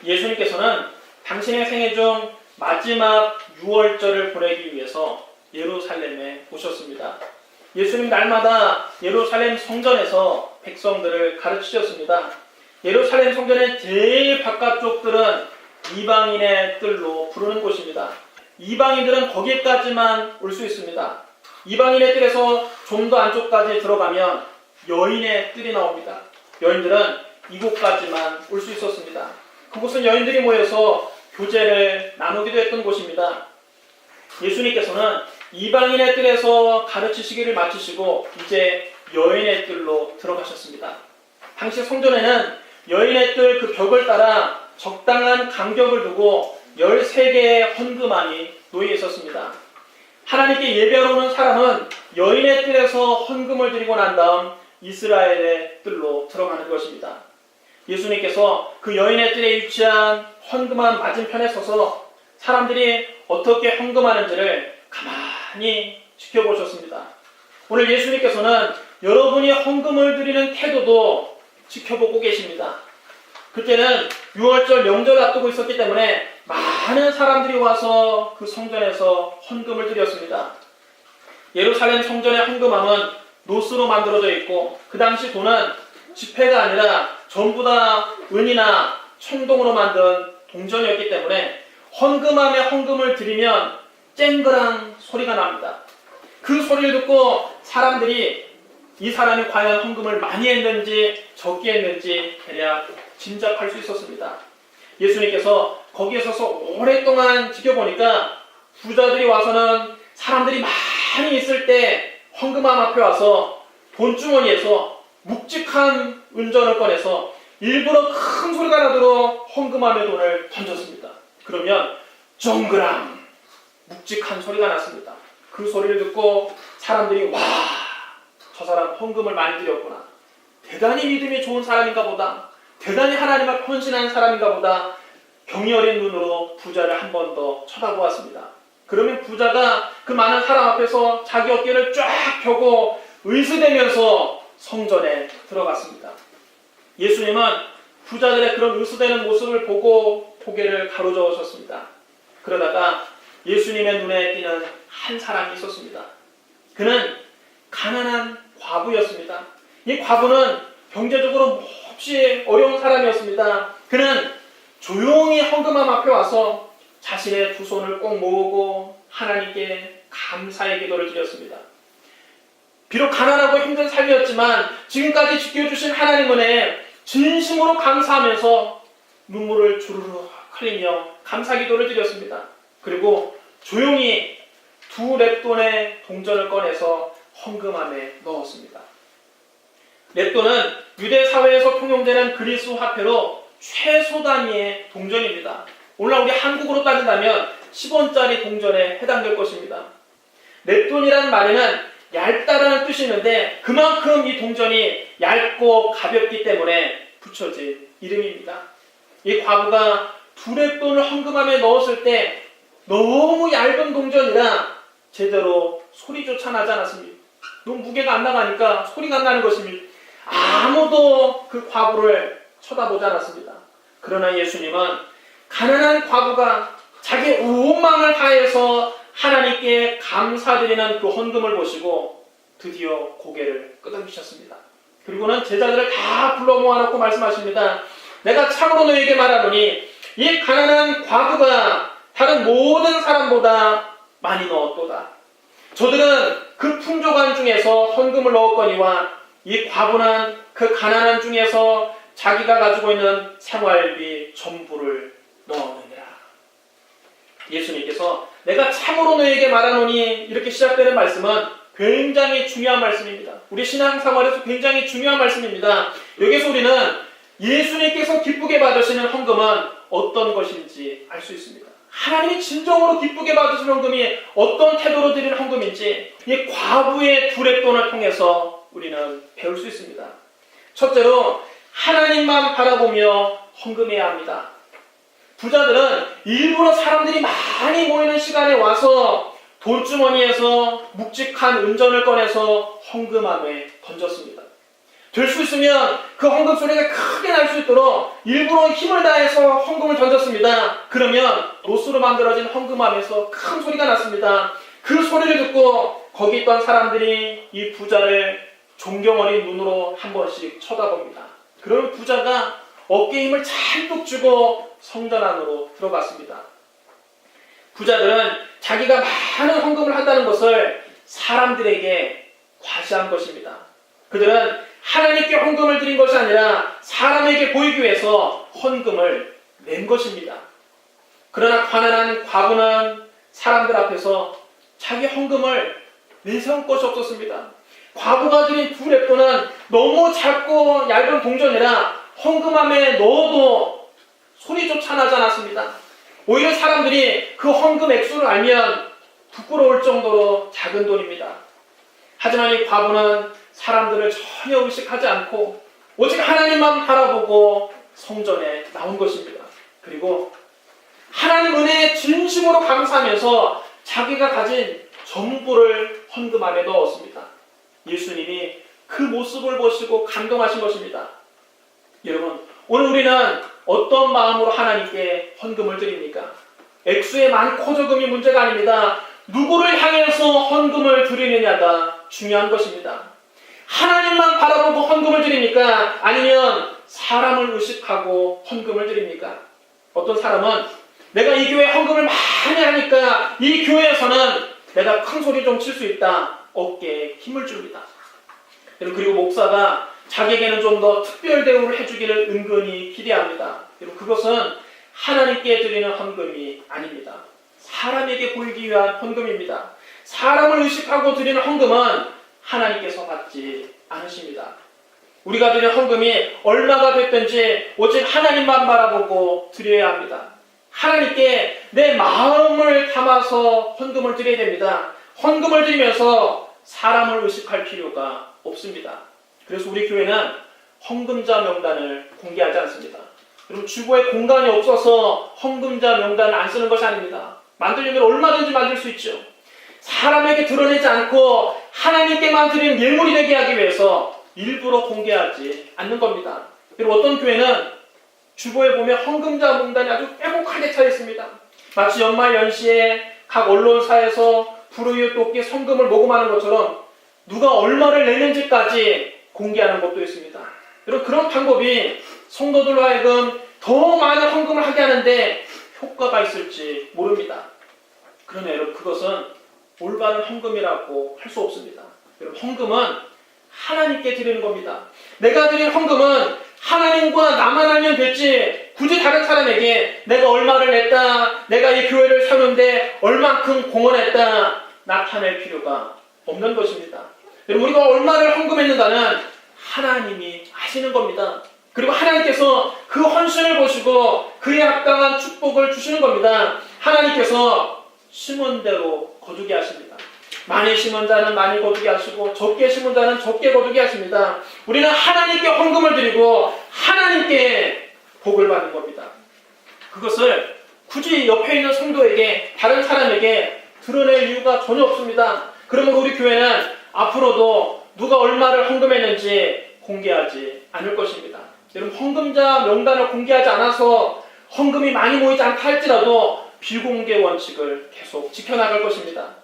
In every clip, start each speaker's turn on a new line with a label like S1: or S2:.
S1: 예수님께서는 당신의 생애 중 마지막 유월절을 보내기 위해서 예루살렘에 오셨습니다. 예수님 날마다 예루살렘 성전에서 백성들을 가르치셨습니다. 예루살렘 성전의 제일 바깥쪽들은 이방인의 뜰로 부르는 곳입니다. 이방인들은 거기까지만 올 수 있습니다. 이방인의 뜰에서 좀 더 안쪽까지 들어가면 여인의 뜰이 나옵니다. 여인들은 이곳까지만 올 수 있었습니다. 그곳은 여인들이 모여서 교제를 나누기도 했던 곳입니다. 예수님께서는 이방인의 뜰에서 가르치시기를 마치시고 이제 여인의 뜰로 들어가셨습니다. 당시 성전에는 여인의 뜰 그 벽을 따라 적당한 간격을 두고 13개의 헌금함이 놓여 있었습니다. 하나님께 예배하러 오는 사람은 여인의 뜰에서 헌금을 드리고 난 다음 이스라엘의 뜰로 들어가는 것입니다. 예수님께서 그 여인의 뜰에 위치한 헌금함 맞은편에 서서 사람들이 어떻게 헌금하는지를 가만히 지켜보셨습니다. 오늘 예수님께서는 여러분이 헌금을 드리는 태도도 지켜보고 계십니다. 그때는 6월절 명절을 앞두고 있었기 때문에 많은 사람들이 와서 그 성전에서 헌금을 드렸습니다. 예루살렘 성전의 헌금함은 노스로 만들어져 있고 그 당시 돈은 지폐가 아니라 전부 다 은이나 청동으로 만든 동전이었기 때문에 헌금함에 헌금을 드리면 쨍그랑 소리가 납니다. 그 소리를 듣고 사람들이 이 사람이 과연 헌금을 많이 했는지 적게 했는지 대략 짐작할 수 있었습니다. 예수님께서 거기에 서서 오랫동안 지켜보니까 부자들이 와서는 사람들이 많이 있을 때 헌금함 앞에 와서 돈주머니에서 묵직한 은전을 꺼내서 일부러 큰 소리가 나도록 헌금함에 돈을 던졌습니다. 그러면 정그랑 묵직한 소리가 났습니다. 그 소리를 듣고 사람들이 와, 저 사람 헌금을 많이 드렸구나. 대단히 믿음이 좋은 사람인가 보다. 대단히 하나님 앞에 헌신한 사람인가 보다. 경이 어린 눈으로 부자를 한 번 더 쳐다보았습니다. 그러면 부자가 그 많은 사람 앞에서 자기 어깨를 쫙 펴고 의수대면서 성전에 들어갔습니다. 예수님은 부자들의 그런 의수대는 모습을 보고 고개를 가로저으셨습니다. 그러다가 예수님의 눈에 띄는 한 사람이 있었습니다. 그는 가난한 과부였습니다. 이 과부는 경제적으로 몹시 어려운 사람이었습니다. 그는 조용히 헌금함 앞에 와서 자신의 두 손을 꼭 모으고 하나님께 감사의 기도를 드렸습니다. 비록 가난하고 힘든 삶이었지만 지금까지 지켜주신 하나님 은혜에 진심으로 감사하면서 눈물을 주르륵 흘리며 감사 기도를 드렸습니다. 그리고 조용히 2렙돈의 동전을 꺼내서 헌금함에 넣었습니다. 렙돈은 유대 사회에서 통용되는 그리스 화폐로 최소 단위의 동전입니다. 오늘날 우리 한국으로 따진다면 10원짜리 동전에 해당될 것입니다. 렙돈이라는 말에는 얇다라는 뜻이 있는데 그만큼 이 동전이 얇고 가볍기 때문에 붙여진 이름입니다. 이 과부가 2렙돈을 헌금함에 넣었을 때 너무 얇은 동전이라 제대로 소리조차 나지 않았습니다. 너무 무게가 안 나가니까 소리가 안 나는 것입니다. 아무도 그 과부를 쳐다보지 않았습니다. 그러나 예수님은 가난한 과부가 자기 온 마음을 다해서 하나님께 감사드리는 그 헌금을 보시고 드디어 고개를 끄덕이셨습니다. 그리고는 제자들을 다 불러 모아놓고 말씀하십니다. 내가 참으로 너희에게 말하노니 이 가난한 과부가 다른 모든 사람보다 많이 넣었도다. 저들은 그 풍족한 중에서 헌금을 넣었거니와 이 과부는 그 가난한 중에서 자기가 가지고 있는 생활비 전부를 넣었느니라. 예수님께서 내가 참으로 너에게 말하노니 이렇게 시작되는 말씀은 굉장히 중요한 말씀입니다. 우리 신앙생활에서 굉장히 중요한 말씀입니다. 여기서 우리는 예수님께서 기쁘게 받으시는 헌금은 어떤 것인지 알 수 있습니다. 하나님이 진정으로 기쁘게 받으시는 헌금이 어떤 태도로 드리는 헌금인지 이 과부의 2렙돈을 통해서 우리는 배울 수 있습니다. 첫째로 하나님만 바라보며 헌금해야 합니다. 부자들은 일부러 사람들이 많이 모이는 시간에 와서 돈주머니에서 묵직한 은전을 꺼내서 헌금함에 던졌습니다. 될 수 있으면 그 헌금 소리가 크게 날 수 있도록 일부러 힘을 다해서 헌금을 던졌습니다. 그러면 로스로 만들어진 헌금함에서 큰 소리가 났습니다. 그 소리를 듣고 거기 있던 사람들이 이 부자를 존경 어린 눈으로 한 번씩 쳐다봅니다. 그러면 부자가 어깨에 힘을 잔뜩 주고 성전 안으로 들어갔습니다. 부자들은 자기가 많은 헌금을 한다는 것을 사람들에게 과시한 것입니다. 그들은 하나님께 헌금을 드린 것이 아니라 사람에게 보이기 위해서 헌금을 낸 것입니다. 그러나 가난한 과부는 사람들 앞에서 자기 헌금을 내세울 것이 없었습니다. 과부가 드린 두 렙돈은 너무 작고 얇은 동전이라 헌금함에 넣어도 소리조차 나지 않았습니다. 오히려 사람들이 그 헌금 액수를 알면 부끄러울 정도로 작은 돈입니다. 하지만 이 과부는 사람들을 전혀 의식하지 않고 오직 하나님만 바라보고 성전에 나온 것입니다. 그리고 하나님 은혜에 진심으로 감사하면서 자기가 가진 전부를 헌금함에 넣었습니다. 예수님이 그 모습을 보시고 감동하신 것입니다. 여러분, 오늘 우리는 어떤 마음으로 하나님께 헌금을 드립니까? 액수의 많고 적음이 문제가 아닙니다. 누구를 향해서 헌금을 드리느냐가 중요한 것입니다. 하나님만 바라보고 헌금을 드립니까? 아니면 사람을 의식하고 헌금을 드립니까? 어떤 사람은 내가 이 교회에 헌금을 많이 하니까 이 교회에서는 내가 큰 소리 좀 칠 수 있다. 어깨에 힘을 줍니다. 그리고 목사가 자기에게는 좀 더 특별 대우를 해주기를 은근히 기대합니다. 그리고 그것은 하나님께 드리는 헌금이 아닙니다. 사람에게 보이기 위한 헌금입니다. 사람을 의식하고 드리는 헌금은 하나님께서 받지 않으십니다. 우리가 드리는 헌금이 얼마가 됐든지 오직 하나님만 바라보고 드려야 합니다. 하나님께 내 마음을 담아서 헌금을 드려야 됩니다. 헌금을 드리면서 사람을 의식할 필요가 없습니다. 그래서 우리 교회는 헌금자 명단을 공개하지 않습니다. 여러분, 주보에 공간이 없어서 헌금자 명단을 안 쓰는 것이 아닙니다. 만들려면 얼마든지 만들 수 있죠. 사람에게 드러내지 않고 하나님께만 드리는 예물이 되게 하기 위해서 일부러 공개하지 않는 겁니다. 그리고 어떤 교회는 주보에 보면 헌금자 명단이 아주 빼곡하게 차 있습니다. 마치 연말 연시에 각 언론사에서 불우이웃 돕기 성금을 모금하는 것처럼 누가 얼마를 내는지까지 공개하는 것도 있습니다. 여러분, 그런 방법이 성도들로 하여금 더 많은 헌금을 하게 하는데 효과가 있을지 모릅니다. 그러나 여러분, 그것은 올바른 헌금이라고 할 수 없습니다. 여러분, 헌금은 하나님께 드리는 겁니다. 내가 드린 헌금은 하나님과 나만 알면 됐지 굳이 다른 사람에게 내가 얼마를 냈다, 내가 이 교회를 세우는데 얼만큼 공헌했다 나타낼 필요가 없는 것입니다. 여러분, 우리가 얼마를 헌금했는가는 하나님이 아시는 겁니다. 그리고 하나님께서 그 헌신을 보시고 그에 합당한 축복을 주시는 겁니다. 하나님께서 심은 대로 거두게 하십니다. 많이 심은 자는 많이 거두게 하시고 적게 심은 자는 적게 거두게 하십니다. 우리는 하나님께 헌금을 드리고 하나님께 복을 받는 겁니다. 그것을 굳이 옆에 있는 성도에게, 다른 사람에게 드러낼 이유가 전혀 없습니다. 그러므로 우리 교회는 앞으로도 누가 얼마를 헌금했는지 공개하지 않을 것입니다. 여러분, 헌금자 명단을 공개하지 않아서 헌금이 많이 모이지 않다 할지라도 비공개 원칙을 계속 지켜나갈 것입니다.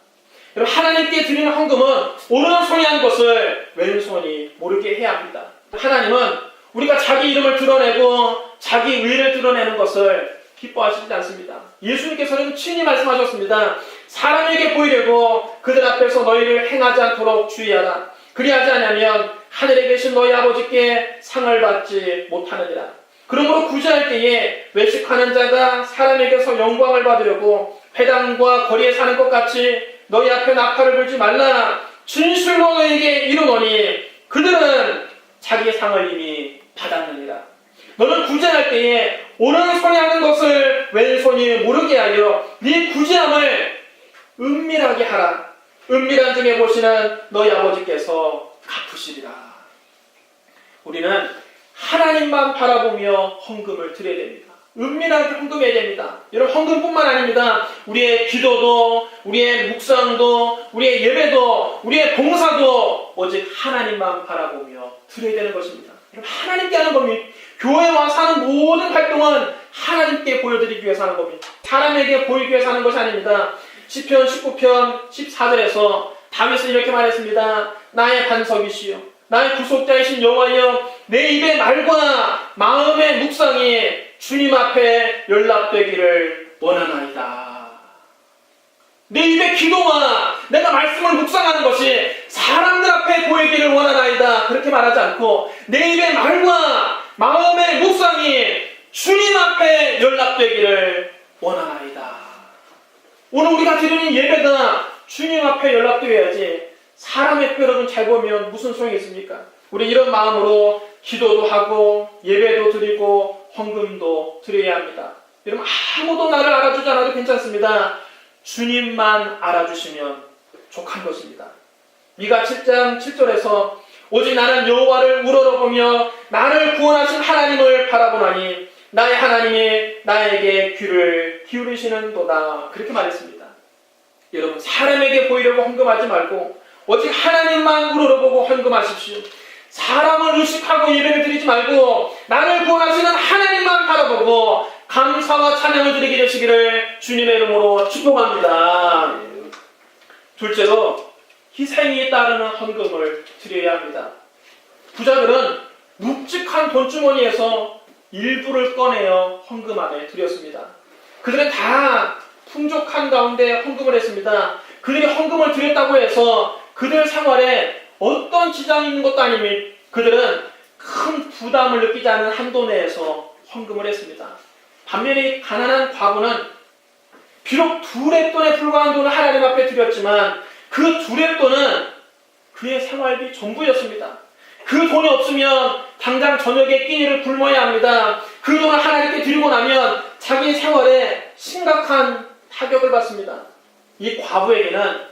S1: 여러분, 하나님께 드리는 헌금은 오른손이 한 것을 왼손이 모르게 해야 합니다. 하나님은 우리가 자기 이름을 드러내고 자기 의를 드러내는 것을 기뻐하시지 않습니다. 예수님께서는 친히 말씀하셨습니다. 사람에게 보이려고 그들 앞에서 너희를 행하지 않도록 주의하라. 그리하지 않으면 하늘에 계신 너희 아버지께 상을 받지 못하느니라. 그러므로 구제할 때에 외식하는 자가 사람에게서 영광을 받으려고 회당과 거리에 사는 것 같이 너희 앞에 나팔을 불지 말라. 진실로 너희에게 이르노니 그들은 자기의 상을 이미 받았느니라. 너는 구제할 때에 오른손이 하는 것을 왼손이 모르게 하여 네 구제함을 은밀하게 하라. 은밀한 중에 보시는 너희 아버지께서 갚으시리라. 우리는 하나님만 바라보며 헌금을 드려야 됩니다. 은밀하게 헌금해야 됩니다. 여러분, 헌금뿐만 아닙니다. 우리의 기도도, 우리의 묵상도, 우리의 예배도, 우리의 봉사도 오직 하나님만 바라보며 드려야 되는 것입니다. 여러분, 하나님께 하는 겁니다. 교회 와서 하는 모든 활동은 하나님께 보여드리기 위해서 하는 겁니다. 사람에게 보이기 위해서 하는 것이 아닙니다. 시편 19편 14절에서 다윗은 이렇게 말했습니다. 나의 반석이시여 나의 구속자이신 여호와여, 내 입의 말과 마음의 묵상이 주님 앞에 연락되기를 원하나이다. 내 입의 기도와 내가 말씀을 묵상하는 것이 사람들 앞에 보이기를 원하나이다. 그렇게 말하지 않고 내 입의 말과 마음의 묵상이 주님 앞에 연락되기를 원하나이다. 오늘 우리가 드리는 예배가 주님 앞에 연락되어야지 사람의 표 여러분 잘 보면 무슨 소용이 있습니까? 우리 이런 마음으로 기도도 하고 예배도 드리고 헌금도 드려야 합니다. 여러분, 아무도 나를 알아주지 않아도 괜찮습니다. 주님만 알아주시면 족한 것입니다. 미가 7장 7절에서 오직 나는 여호와를 우러러보며 나를 구원하신 하나님을 바라보나니 나의 하나님이 나에게 귀를 기울이시는도다. 그렇게 말했습니다. 여러분, 사람에게 보이려고 헌금하지 말고 오직 하나님만 우러러보고 헌금하십시오. 사람을 의식하고 예배를 드리지 말고 나를 구원하시는 하나님만 바라보고 감사와 찬양을 드리게 되시기를 주님의 이름으로 축복합니다. 둘째로, 희생이 따르는 헌금을 드려야 합니다. 부자들은 묵직한 돈주머니에서 일부를 꺼내어 헌금 안에 드렸습니다. 그들은 다 풍족한 가운데 헌금을 했습니다. 그들이 헌금을 드렸다고 해서 그들 생활에 어떤 지장이 있는 것도 아닙니다. 그들은 큰 부담을 느끼지 않은 한도 내에서 헌금을 했습니다. 반면에 가난한 과부는 비록 두렙돈에 불과한 돈을 하나님 앞에 드렸지만 그 두렙돈은 그의 생활비 전부였습니다. 그 돈이 없으면 당장 저녁에 끼니를 굶어야 합니다. 그 돈을 하나님께 드리고 나면 자기 생활에 심각한 타격을 받습니다. 이 과부에게는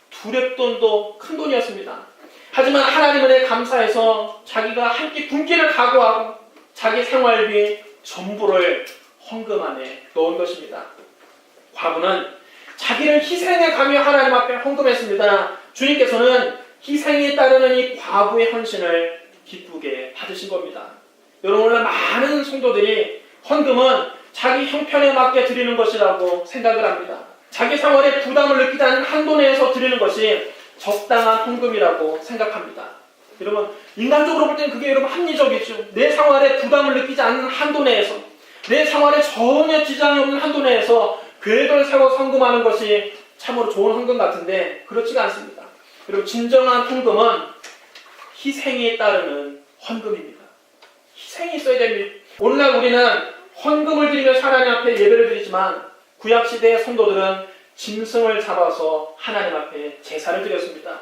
S1: 두렙돈도 큰 돈이었습니다. 하지만 하나님 은혜에 감사해서 자기가 한 끼 굶기를 각오하고 자기 생활비 전부를 헌금 안에 넣은 것입니다. 과부는 자기를 희생해 가며 하나님 앞에 헌금했습니다. 주님께서는 희생이 따르는 이 과부의 헌신을 기쁘게 받으신 겁니다. 여러분, 오늘 많은 성도들이 헌금은 자기 형편에 맞게 드리는 것이라고 생각을 합니다. 자기 생활에 부담을 느끼지 않는 한도 내에서 드리는 것이 적당한 헌금이라고 생각합니다. 여러분, 인간적으로 볼 때는 그게 여러분 합리적이죠. 내 생활에 부담을 느끼지 않는 한도 내에서, 내 생활에 전혀 지장이 없는 한도 내에서 계획을 세워 헌금하는 것이 참으로 좋은 헌금 같은데 그렇지가 않습니다. 그리고 진정한 헌금은 희생이 따르는 헌금입니다. 희생이 있어야 됩니다. 오늘날 우리는 헌금을 드리며 하나님 앞에 예배를 드리지만 구약시대의 성도들은 짐승을 잡아서 하나님 앞에 제사를 드렸습니다.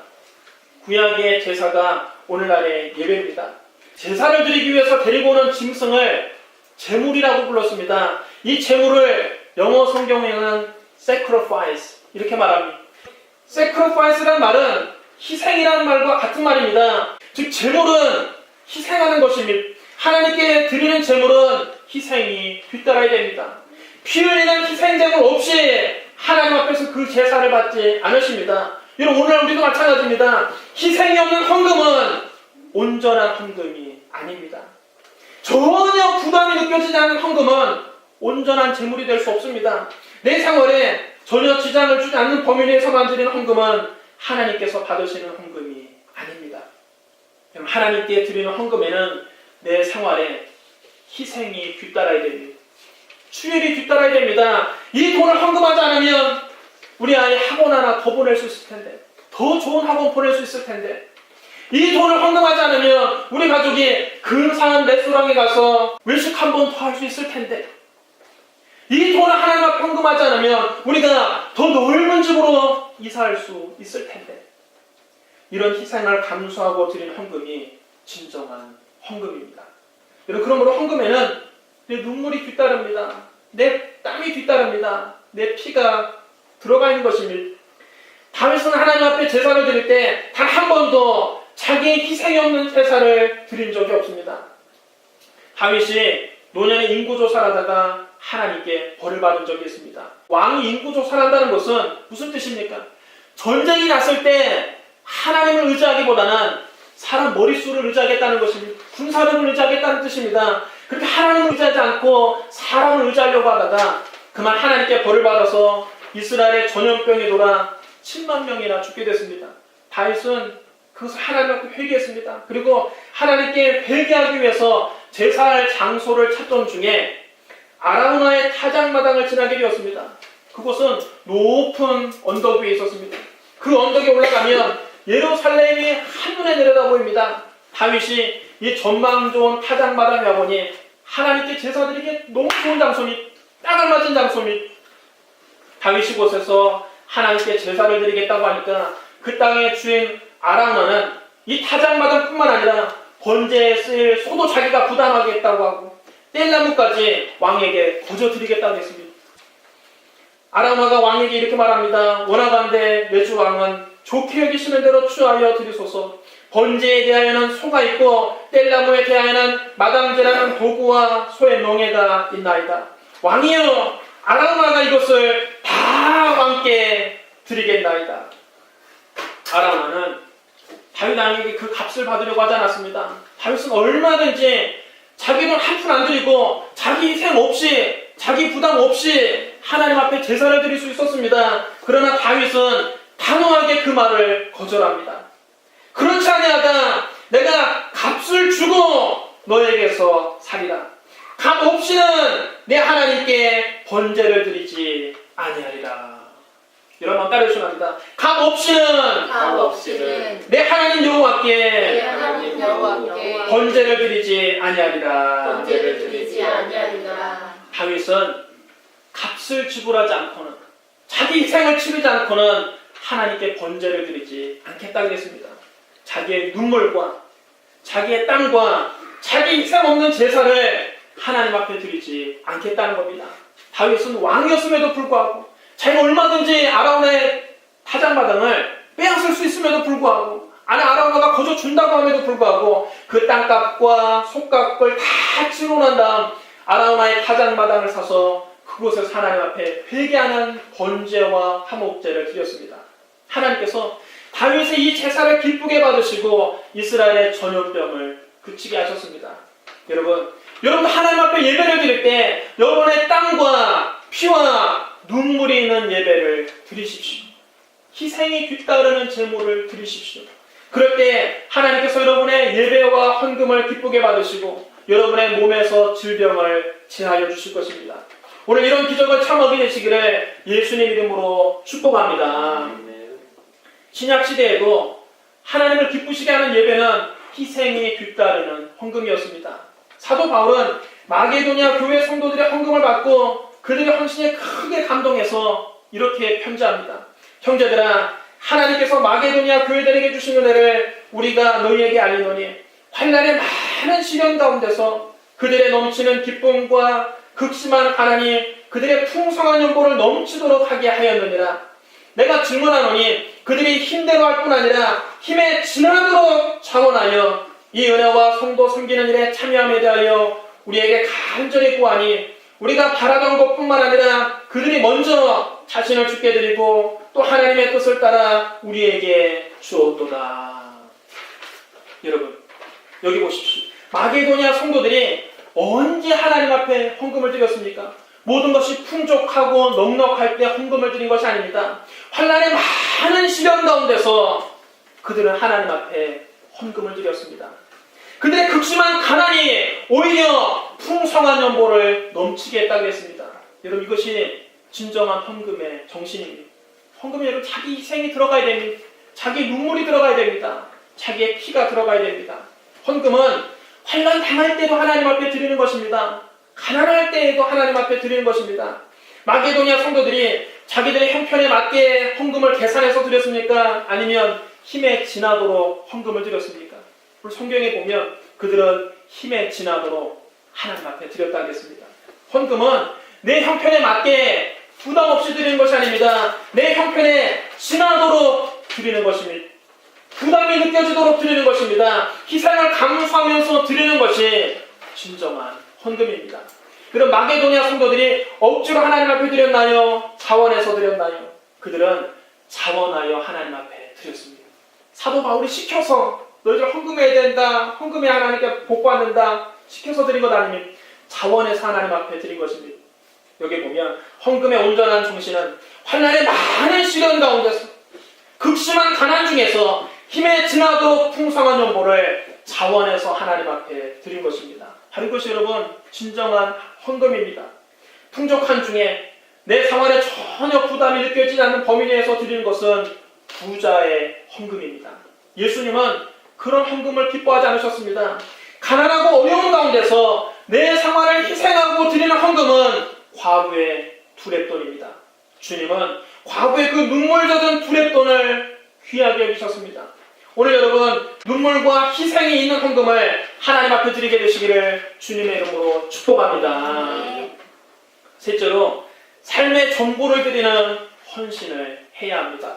S1: 구약의 제사가 오늘날의 예배입니다. 제사를 드리기 위해서 데리고 오는 짐승을 제물이라고 불렀습니다. 이 제물을 영어 성경에는 sacrifice 이렇게 말합니다. sacrifice라는 말은 희생이라는 말과 같은 말입니다. 즉 제물은 희생하는 것입니다. 하나님께 드리는 제물은 희생이 뒤따라야 됩니다. 피 흘리는 희생 제물 없이 하나님 앞에서 그 제사를 받지 않으십니다. 여러분, 오늘 우리도 마찬가지입니다. 희생이 없는 헌금은 온전한 헌금이 아닙니다. 전혀 부담이 느껴지지 않는 헌금은 온전한 제물이 될 수 없습니다. 내 생활에 전혀 지장을 주지 않는 범위 내에서만 드리는 헌금은 하나님께서 받으시는 헌금이 아닙니다. 하나님께 드리는 헌금에는 내 생활에 희생이 뒤따라야 됩니다. 수혈이 뒤따라야 됩니다. 이 돈을 헌금하지 않으면 우리 아이 학원 하나 더 보낼 수 있을 텐데, 더 좋은 학원 보낼 수 있을 텐데, 이 돈을 헌금하지 않으면 우리 가족이 근사한 레스토랑에 가서 외식 한 번 더 할 수 있을 텐데, 이 돈을 하나님 앞에 헌금하지 않으면 우리가 더 넓은 집으로 이사할 수 있을 텐데, 이런 희생을 감수하고 드린 헌금이 진정한 헌금입니다. 여러분, 그러므로 헌금에는 내 눈물이 뒤따릅니다. 내 땀이 뒤따릅니다. 내 피가 들어가 있는 것입니다. 다윗은 하나님 앞에 제사를 드릴 때 단 한 번도 자기의 희생이 없는 제사를 드린 적이 없습니다. 다윗이 노년에 인구조사를 하다가 하나님께 벌을 받은 적이 있습니다. 왕이 인구조사를 한다는 것은 무슨 뜻입니까? 전쟁이 났을 때 하나님을 의지하기보다는 사람 머릿수를 의지하겠다는 것입니다. 군사력을 의지하겠다는 뜻입니다. 그렇게 하나님을 의지하지 않고 사람을 의지하려고 하다가 그만 하나님께 벌을 받아서 이스라엘의 전염병이 돌아 7만 명이나 죽게 됐습니다. 다윗은 그것을 하나님 앞에 회개했습니다. 그리고 하나님께 회개하기 위해서 제사할 장소를 찾던 중에 아라우나의 타작마당을 지나게 되었습니다. 그곳은 높은 언덕 위에 있었습니다. 그 언덕에 올라가면 예루살렘이 한눈에 내려다 보입니다. 다윗이 이 전망 좋은 타작마당에 와보니 하나님께 제사드리기에 너무 좋은 장소니 땅을 맞은 장소니 다윗이 곳에서 하나님께 제사를 드리겠다고 하니까 그 땅의 주인 아라우나는 이 타작마당뿐만 아니라 번제에 쓰일 소도 자기가 부담하겠다고 하고 뗄나무까지 왕에게 거저 드리겠다고 했습니다. 아라우나가 왕에게 이렇게 말합니다. 원하건대 내 주 왕은 좋게 여기시는 대로 취하여 드리소서. 번제에 대하여는 소가 있고 뗄나무에 대하여는 마당제라는 도구와 소의 멍에가 있나이다. 왕이여, 아라우나가 이것을 다 왕께 드리겠나이다. 아라우나는 다윗 왕에게 그 값을 받으려고 하지 않았습니다. 다윗은 얼마든지 자기 돈 한 푼 안 드리고 자기 희생 없이 자기 부담 없이 하나님 앞에 제사를 드릴 수 있었습니다. 그러나 다윗은 단호하게 그 말을 거절합니다. 그렇지 아니하다. 내가 값을 주고 너에게서 살리라. 값 없이는 내 하나님께 번제를 드리지 아니하리라. 여러분 따르시면 합니다. 값 없이는 내 하나님 여호와께 번제를 드리지 아니하리라. 다윗은 값을 지불하지 않고는 자기 희생을 치르지 않고는 하나님께 번제를 드리지 않겠다고 했습니다. 자기의 눈물과 자기의 땀과 자기 희생 없는 제사를 하나님 앞에 드리지 않겠다는 겁니다. 다윗은 왕이었음에도 불구하고 자기가 얼마든지 아라우나의 타작마당을 빼앗을 수 있음에도 불구하고 아라우나가 거저 준다고 함에도 불구하고 그 땅값과 속값을 다 치르고 난 다음 아라우나의 타작마당을 사서 그곳에서 하나님 앞에 회개하는 번제와 화목제를 드렸습니다. 하나님께서 다윗의 이 제사를 기쁘게 받으시고 이스라엘의 전염병을 그치게 하셨습니다. 여러분 하나님 앞에 예배를 드릴 때 여러분의 땀과 피와 눈물이 있는 예배를 드리십시오. 희생이 뒤따르는 제물을 드리십시오. 그럴 때 하나님께서 여러분의 예배와 헌금을 기쁘게 받으시고 여러분의 몸에서 질병을 제하여 주실 것입니다. 오늘 이런 기적을 참하게 되시기를 예수님 이름으로 축복합니다. 신약시대에도 하나님을 기쁘시게 하는 예배는 희생이 뒤따르는 헌금이었습니다. 사도 바울은 마게도냐 교회 성도들의 헌금을 받고 그들의 헌신에 크게 감동해서 이렇게 편지합니다. 형제들아, 하나님께서 마게도냐 교회들에게 주신 은혜를 우리가 너희에게 알리노니 환난의 많은 시련 가운데서 그들의 넘치는 기쁨과 극심한 가난이 그들의 풍성한 연보를 넘치도록 하게 하였느니라. 내가 질문하노니 그들이 힘대로 할 뿐 아니라 힘에 지나도록 자원하여 이 은혜와 성도 섬기는 일에 참여함에 대하여 우리에게 간절히 구하니 우리가 바라던 것뿐만 아니라 그들이 먼저 자신을 주께 드리고 또 하나님의 뜻을 따라 우리에게 주었도다. 여러분 여기 보십시오. 마게도냐 성도들이 언제 하나님 앞에 헌금을 드렸습니까? 모든 것이 풍족하고 넉넉할 때 헌금을 드린 것이 아닙니다. 환난의 많은 시련 가운데서 그들은 하나님 앞에 헌금을 드렸습니다. 그들의 극심한 가난이 오히려 풍성한 연보를 넘치게 했다고 했습니다. 여러분 이것이 진정한 헌금의 정신입니다. 헌금에 여러분 자기 희생이 들어가야 됩니다. 자기 눈물이 들어가야 됩니다. 자기의 피가 들어가야 됩니다. 헌금은 환난 당할 때도 하나님 앞에 드리는 것입니다. 가난할 때에도 하나님 앞에 드리는 것입니다. 마게도냐 성도들이 자기들의 형편에 맞게 헌금을 계산해서 드렸습니까? 아니면 힘에 지나도록 헌금을 드렸습니까? 성경에 보면 그들은 힘에 지나도록 하나님 앞에 드렸다고 했습니다. 헌금은 내 형편에 맞게 부담 없이 드리는 것이 아닙니다. 내 형편에 지나도록 드리는 것입니다. 부담이 느껴지도록 드리는 것입니다. 희생을 감수하면서 드리는 것이 진정한 헌금입니다. 그럼 마게도냐 성도들이 억지로 하나님 앞에 드렸나요? 자원해서 드렸나요? 그들은 자원하여 하나님 앞에 드렸습니다. 사도 바울이 시켜서 너희들 헌금해야 된다, 헌금해야 하나님께 복 받는다 시켜서 드린 것 아니면 자원해서 하나님 앞에 드린 것입니다. 여기 보면 헌금의 온전한 정신은 환난의 많은 시련 가운데서 극심한 가난 중에서 힘에 지나도록 풍성한 연보를 자원해서 하나님 앞에 드린 것입니다. 바로 이것이 여러분 진정한 헌금입니다. 풍족한 중에 내 생활에 전혀 부담이 느껴지지 않는 범위 내에서 드리는 것은 부자의 헌금입니다. 예수님은 그런 헌금을 기뻐하지 않으셨습니다. 가난하고 어려운 가운데서 내 생활을 희생하고 드리는 헌금은 과부의 두렙돈입니다. 주님은 과부의 그 눈물 젖은 두렙돈을 귀하게 여기셨습니다. 오늘 여러분 눈물과 희생이 있는 헌금을 하나님 앞에 드리게 되시기를 주님의 이름으로 축복합니다. 셋째로 삶의 전부를 드리는 헌신을 해야 합니다.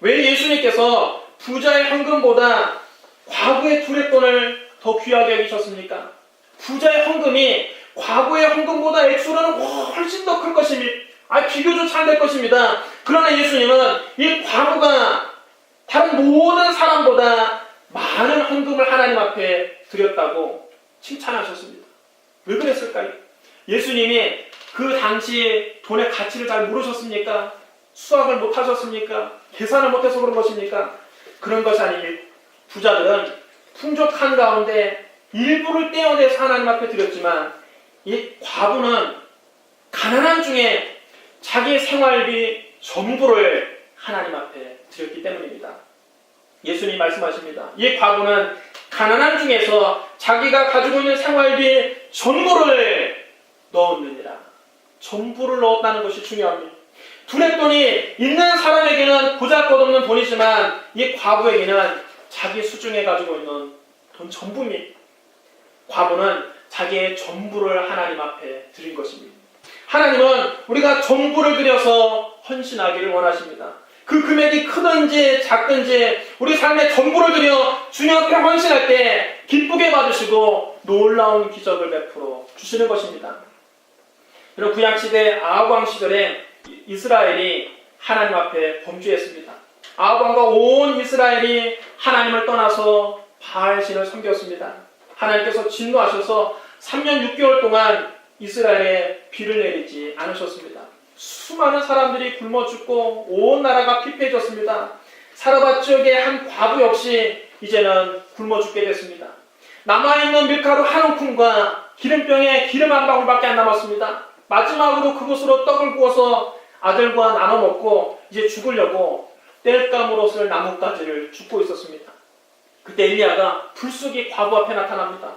S1: 왜 예수님께서 부자의 헌금보다 과부의 두렙돈을 더 귀하게 여기셨습니까? 부자의 헌금이 과부의 헌금보다 액수로는 훨씬 더 클 것입니다. 비교조차 안 될 것입니다. 그러나 예수님은 이 과부가 다른 모든 사람보다 많은 헌금을 하나님 앞에 드렸다고 칭찬하셨습니다. 왜 그랬을까요? 예수님이 그 당시 돈의 가치를 잘 모르셨습니까? 수학을 못하셨습니까? 계산을 못해서 그런 것입니까? 그런 것이 아닙니다. 부자들은 풍족한 가운데 일부를 떼어내서 하나님 앞에 드렸지만 이 과부는 가난한 중에 자기 생활비 전부를 하나님 앞에 드렸기 때문입니다. 예수님이 말씀하십니다. 이 과부는 가난한 중에서 자기가 가지고 있는 생활비 전부를 넣었느니라. 전부를 넣었다는 것이 중요합니다. 두렙돈이 있는 사람에게는 보잘것없는 돈이지만 이 과부에게는 자기 수중에 가지고 있는 돈 전부입니다. 과부는 자기의 전부를 하나님 앞에 드린 것입니다. 하나님은 우리가 전부를 드려서 헌신하기를 원하십니다. 그 금액이 크든지 작든지 우리 삶의 전부를 드려 주님 앞에 헌신할 때 기쁘게 받으시고 놀라운 기적을 베풀어 주시는 것입니다. 이런 구약시대 아합 왕 시절에 이스라엘이 하나님 앞에 범죄했습니다. 아합 왕과 온 이스라엘이 하나님을 떠나서 바알신을 섬겼습니다. 하나님께서 진노하셔서 3년 6개월 동안 이스라엘에 비를 내리지 않으셨습니다. 수많은 사람들이 굶어 죽고 온 나라가 피폐해졌습니다. 사르밧 지역의 한 과부 역시 이제는 굶어 죽게 됐습니다. 남아있는 밀가루 한 움큼과 기름병에 기름 한 방울밖에 안 남았습니다. 마지막으로 그곳으로 떡을 구워서 아들과 나눠 먹고 이제 죽으려고 땔감으로 쓸 나뭇가지를 줍고 있었습니다. 그때 엘리야가 불쑥이 과부 앞에 나타납니다.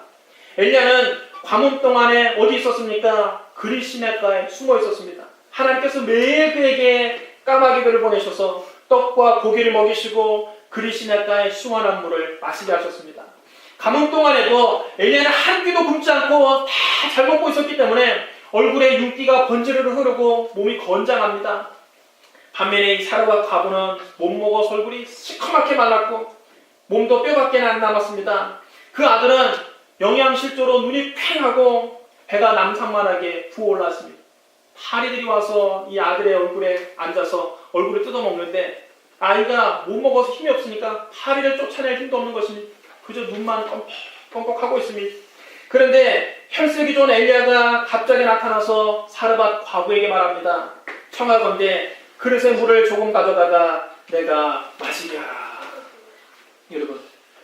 S1: 엘리야는 과문 동안에 어디 있었습니까? 그리 시냇가에 숨어 있었습니다. 하나님께서 매일 그에게 까마귀들을 보내셔서 떡과 고기를 먹이시고 그리 시냇가의 시원한 물을 마시게 하셨습니다. 가뭄 동안에도 엘리야는 한 귀도 굶지 않고 다 잘 먹고 있었기 때문에 얼굴에 윤기가 번지르르 흐르고 몸이 건장합니다. 반면에 이 사르밧 과부는 못 먹어서 얼굴이 시커멓게 말랐고 몸도 뼈밖에 안 남았습니다. 그 아들은 영양실조로 눈이 퀭하고 배가 남산만하게 부어올랐습니다. 파리들이 와서 이 아들의 얼굴에 앉아서 얼굴을 뜯어먹는데 아이가 못 먹어서 힘이 없으니까 파리를 쫓아낼 힘도 없는 것입니다. 그저 눈만 껌뻑하고 있습니다. 그런데 혈색이 좋은 엘리야가 갑자기 나타나서 사르밧 과부에게 말합니다. 청하건대 그릇에 물을 조금 가져다가 내가 마시게 하라. 여러분,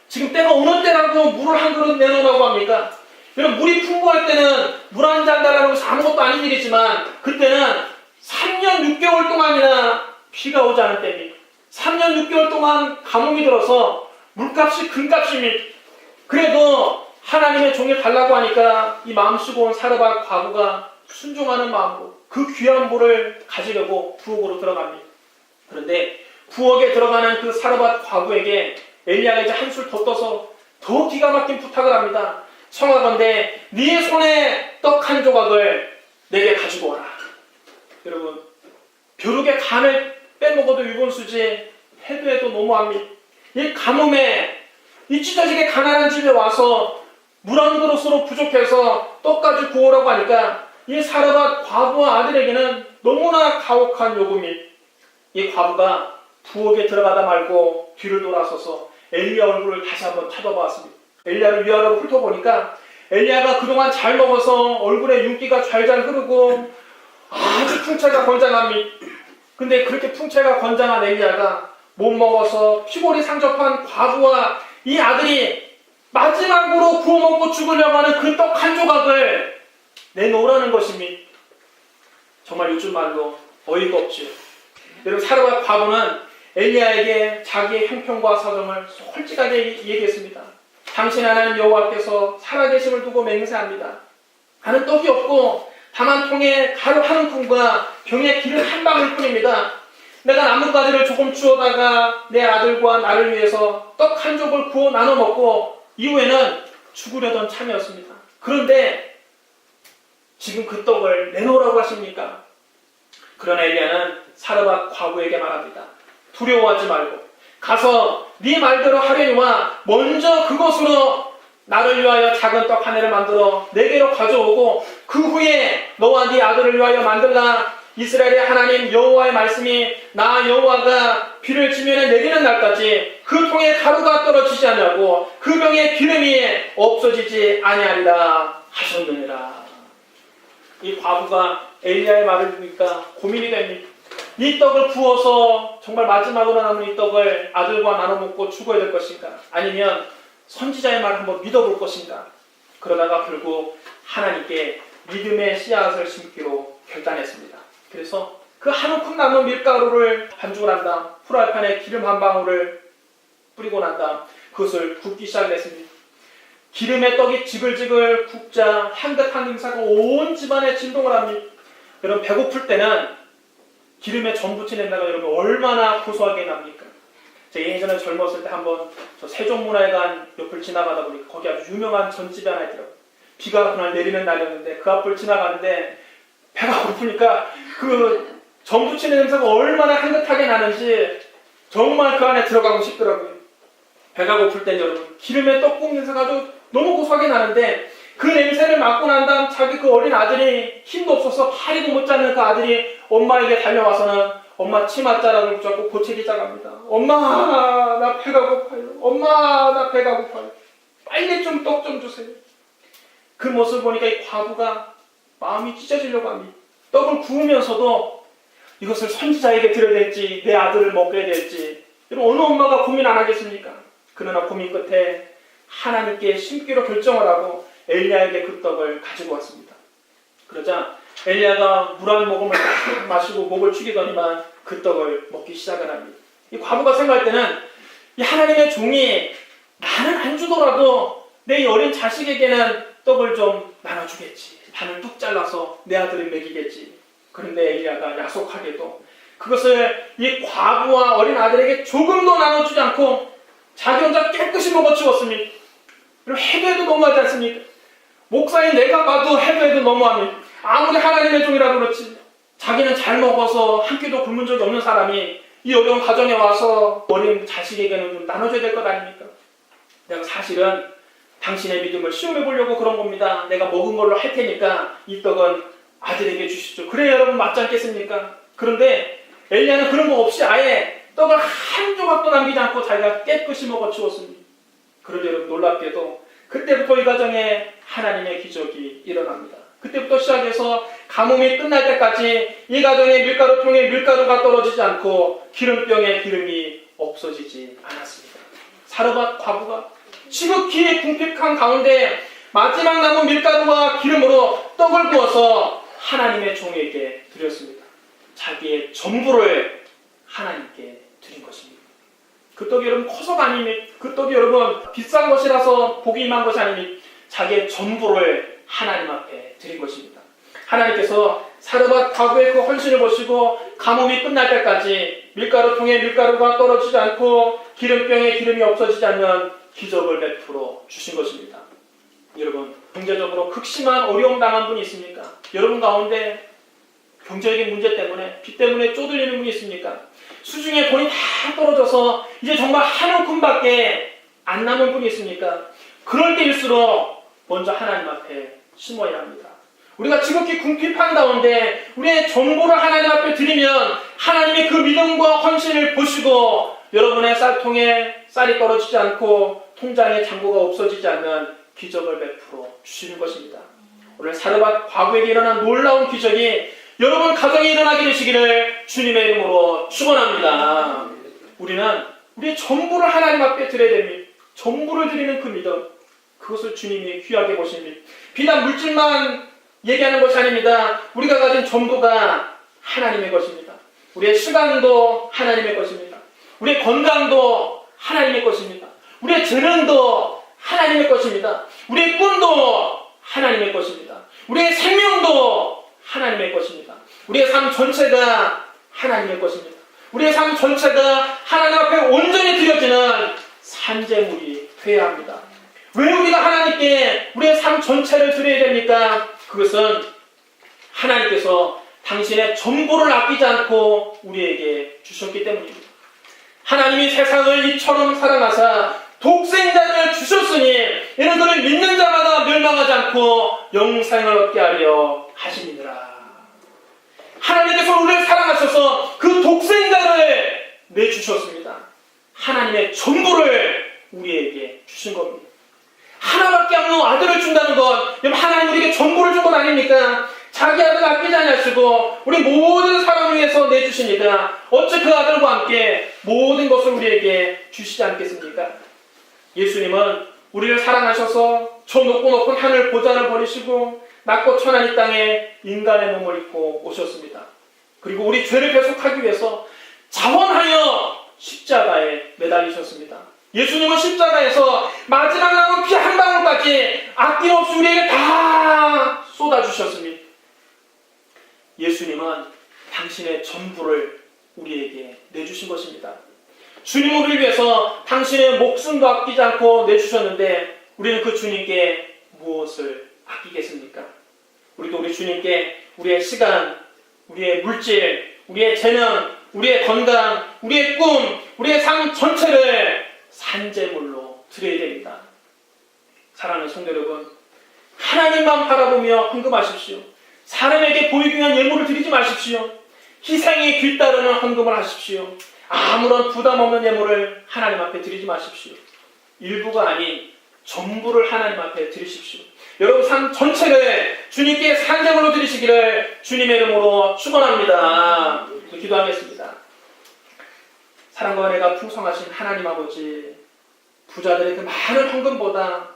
S1: 지금 때가 어느 때라고 물을 한 그릇 내놓으라고 합니까? 여러분, 물이 풍부할 때는 물 한 잔 달라는 것은 아무것도 아닌 일이지만 그때는 3년 6개월 동안이나 비가 오지 않은 때입니다. 3년 6개월 동안 가뭄이 들어서 물값이 금값입니다. 그래도 하나님의 종이 달라고 하니까 이 마음 쓰고 온 사르밧 과부가 순종하는 마음으로 그 귀한 물을 가지려고 부엌으로 들어갑니다. 그런데 부엌에 들어가는 그 사르밧 과부에게 엘리야가 이제 한술 더 떠서 더 기가 막힌 부탁을 합니다. 청하건대 네 손에 떡 한 조각을 내게 가지고 오라. 여러분, 벼룩의 간을 빼먹어도 유분수지 해도 너무합니다. 이 가뭄에 이 찢어지게 가난한 집에 와서 물 한 그릇으로 부족해서 떡까지 구우라고 하니까 이 사르밧 과부와 아들에게는 너무나 가혹한 요금이 이 과부가 부엌에 들어가다 말고 뒤를 돌아서서 엘리야 얼굴을 다시 한번 쳐다보았습니다. 엘리야를 위아래로 훑어보니까 엘리야가 그동안 잘 먹어서 얼굴에 윤기가 좔좔 흐르고 아주 풍채가 건장합니다. 근데 그렇게 풍채가 건장한 엘리야가 못 먹어서 피골이 상접한 과부와 이 아들이 마지막으로 구워 먹고 죽으려고 하는 그 떡 한 조각을 내놓으라는 것입니다. 정말 요즘 말로 어이가 없지요. 여러분, 사르밧 과부는 엘리야에게 자기의 형편과 사정을 솔직하게 얘기했습니다. 당신 하나님 여호와께서 살아계심을 두고 맹세합니다. 나는 떡이 없고 다만 통에 가루 한 움큼과 병에 기름 한 방울 뿐입니다. 내가 나뭇가지를 조금 주워다가 내 아들과 나를 위해서 떡 한 족을 구워 나눠 먹고 이후에는 죽으려던 참이었습니다. 그런데 지금 그 떡을 내놓으라고 하십니까? 그러나 엘리야는 사르밧 과부에게 말합니다. 두려워하지 말고 가서 네 말대로 하려니와 먼저 그것으로 나를 위하여 작은 떡 하나를 만들어 내게로 가져오고 그 후에 너와 네 아들을 위하여 만들라. 이스라엘의 하나님 여호와의 말씀이 나 여호와가 비를 지면에 내리는 날까지 그 통에 가루가 떨어지지 아니하고 그 병에 기름이 없어지지 아니하리라 하셨느니라. 이 과부가 엘리야의 말을 듣니까 고민이 됩니다. 이 떡을 부어서 정말 마지막으로 남은 이 떡을 아들과 나눠 먹고 죽어야 될 것인가, 아니면 선지자의 말을 한번 믿어볼 것인가. 그러다가 결국 하나님께 믿음의 씨앗을 심기로 결단했습니다. 그래서 그 한 움큼 남은 밀가루를 반죽을 한 다음 프라이팬에 기름 한 방울을 뿌리고 난 다음 그것을 굽기 시작했습니다. 기름에 떡이 지글지글 굽자 향긋한 냄새가 온 집안에 진동을 합니다. 여러분, 배고플 때는 기름에 전 부친 냄새가 여러분 얼마나 고소하게 납니까? 제가 예전에 젊었을 때 한번 저 세종문화회관 옆을 지나가다 보니까 거기 아주 유명한 전집이 하나 있더라고요. 비가 그날 내리는 날이었는데 그 앞을 지나가는데 배가 고프니까 그 전 부치는 냄새가 얼마나 향긋하게 나는지 정말 그 안에 들어가고 싶더라고요. 배가 고플 땐 여러분 기름에 떡 굽는 냄새가 아주 너무 고소하게 나는데 그 냄새를 맡고 난 다음 자기 그 어린 아들이 힘도 없어서 파리도 못 잡는 그 아들이 엄마에게 달려와서는 엄마 치맛자락을 붙잡고 고치기 시작합니다. 엄마 나 배가 고파요. 엄마 나 배가 고파요. 빨리 좀 떡 좀 주세요. 그 모습을 보니까 이 과부가 마음이 찢어지려고 합니다. 떡을 구우면서도 이것을 선지자에게 드려야 될지 내 아들을 먹여야 될지 어느 엄마가 고민 안 하겠습니까? 그러나 고민 끝에 하나님께 심기로 결정을 하고 엘리야에게 그 떡을 가지고 왔습니다. 그러자 엘리야가 물 한 모금을 딱 마시고 목을 축이더니만 그 떡을 먹기 시작을 합니다. 이 과부가 생각할 때는 이 하나님의 종이 나는 안 주더라도 내 어린 자식에게는 떡을 좀 나눠주겠지. 반을 뚝 잘라서 내 아들을 먹이겠지. 그런데 엘리야가 야속하게도 그것을 이 과부와 어린 아들에게 조금도 나눠주지 않고 자기 혼자 깨끗이 먹어치웠습니다. 그리고 해도 너무하지 않습니까? 목사인 내가 봐도 해도 너무합니다. 아무리 하나님의 종이라도 그렇지 자기는 잘 먹어서 한 끼도 굶은 적이 없는 사람이 이 어려운 가정에 와서 어린 자식에게는 좀 나눠줘야 될 것 아닙니까? 내가 사실은 당신의 믿음을 시험해 보려고 그런 겁니다. 내가 먹은 걸로 할 테니까 이 떡은 아들에게 주시죠. 그래 여러분 맞지 않겠습니까? 그런데 엘리야는 그런 거 없이 아예 떡을 한 조각도 남기지 않고 자기가 깨끗이 먹어치웠습니다. 그런데 여러분 놀랍게도 그때부터 이 가정에 하나님의 기적이 일어납니다. 그때부터 시작해서 가뭄이 끝날 때까지 이 가정의 밀가루통에 밀가루가 떨어지지 않고 기름병에 기름이 없어지지 않았습니다. 사르밧 과부가 지극히 궁핍한 가운데 마지막 남은 밀가루와 기름으로 떡을 구워서 하나님의 종에게 드렸습니다. 자기의 전부를 하나님께 드린 것입니다. 그 떡이 여러분 커서가 아닙니다. 그 떡이 여러분 비싼 것이라서 복이 임한 것이 아닙니다. 자기의 전부를 하나님 앞에 드린 것입니다. 하나님께서 사르밧 과부의 그 헌신을 보시고 가뭄이 끝날 때까지 밀가루통에 밀가루가 떨어지지 않고 기름병에 기름이 없어지지 않는 기적을 베풀어 주신 것입니다. 여러분 경제적으로 극심한 어려움 당한 분이 있습니까? 여러분 가운데 경제적인 문제 때문에 빚 때문에 쪼들리는 분이 있습니까? 수중에 돈이 다 떨어져서 이제 정말 한 움큼밖에 안 남은 분이 있습니까? 그럴 때일수록 먼저 하나님 앞에 심어야 합니다. 우리가 지극히 궁핍한 가운데 우리의 전부를 하나님 앞에 드리면 하나님의 그 믿음과 헌신을 보시고 여러분의 쌀통에 쌀이 떨어지지 않고 통장에 잔고가 없어지지 않는 기적을 베풀어 주시는 것입니다. 오늘 사르밧 과부에게 일어난 놀라운 기적이 여러분 가정에 일어나게 되시기를 주님의 이름으로 축원합니다. 우리는 우리의 전부를 하나님 앞에 드려야 됩니다. 전부를 드리는 그 믿음, 그것을 주님이 귀하게 보십니다. 비단 물질만 얘기하는 것이 아닙니다. 우리가 가진 전부가 하나님의 것입니다. 우리의 시간도 하나님의 것입니다. 우리의 건강도 하나님의 것입니다. 우리의 재능도 하나님의 것입니다. 우리의 꿈도 하나님의 것입니다. 우리의 생명도 하나님의 것입니다. 우리의 삶 전체가 하나님의 것입니다. 우리의 삶 전체가 하나님 앞에 온전히 드려지는 산재물이 되어야 합니다. 왜 우리가 하나님께 우리의 삶 전체를 드려야 됩니까? 그것은 하나님께서 당신의 전부를 아끼지 않고 우리에게 주셨기 때문입니다. 하나님이 세상을 이처럼 사랑하사 독생자를 주셨으니 이는 그를 믿는 자마다 멸망하지 않고 영생을 얻게 하려 하심이니라. 하나님께서 우리를 사랑하셔서 그 독생자를 내주셨습니다. 하나님의 전부를 우리에게 주신 겁니다. 하나밖에 없는 아들을 준다는 건 하나님 우리에게 전부를 준 건 아닙니까? 자기 아들 아끼지 않으시고 우리 모든 사람을 위해서 내주시니까 어찌 그 아들과 함께 모든 것을 우리에게 주시지 않겠습니까? 예수님은 우리를 사랑하셔서 저 높고 높은 하늘 보좌를 버리시고 낮고 천한 이 땅에 인간의 몸을 입고 오셨습니다. 그리고 우리 죄를 배속하기 위해서 자원하여 십자가에 매달리셨습니다. 예수님은 십자가에서 마지막 남은 피 한 방울까지 아낌없이 우리에게 다 쏟아주셨습니다. 예수님은 당신의 전부를 우리에게 내주신 것입니다. 주님 우리를 위해서 당신의 목숨도 아끼지 않고 내주셨는데 우리는 그 주님께 무엇을 아끼겠습니까? 우리도 우리 주님께 우리의 시간, 우리의 물질, 우리의 재능, 우리의 건강, 우리의 꿈, 우리의 삶 전체를 산재물로 드려야 됩니다. 사랑하는 성도 여러분, 하나님만 바라보며 헌금하십시오. 사람에게 보이기 위한 예물을 드리지 마십시오. 희생이 뒤따르는 헌금을 하십시오. 아무런 부담 없는 예물을 하나님 앞에 드리지 마십시오. 일부가 아닌 전부를 하나님 앞에 드리십시오. 여러분 삶 전체를 주님께 산재물로 드리시기를 주님의 이름으로 축원합니다. 기도하겠습니다. 사랑과 은혜가 풍성하신 하나님 아버지, 부자들의 그 많은 헌금보다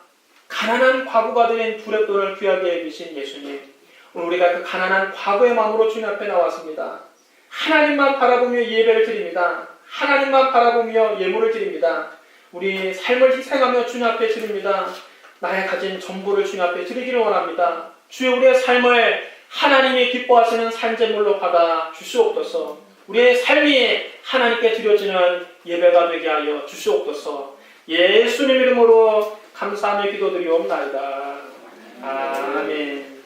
S1: 가난한 과부가 된 두렵돈을 귀하게 여기신 예수님, 오늘 우리가 그 가난한 과부의 마음으로 주님 앞에 나왔습니다. 하나님만 바라보며 예배를 드립니다. 하나님만 바라보며 예물을 드립니다. 우리 삶을 희생하며 주님 앞에 드립니다. 나의 가진 전부를 주님 앞에 드리기를 원합니다. 주여 우리의 삶을 하나님이 기뻐하시는 산재물로 받아 주시옵소서. 우리의 삶이 하나님께 드려지는 예배가 되게 하여 주시옵소서. 예수님 이름으로 감사하며 기도드리옵나이다. 아멘.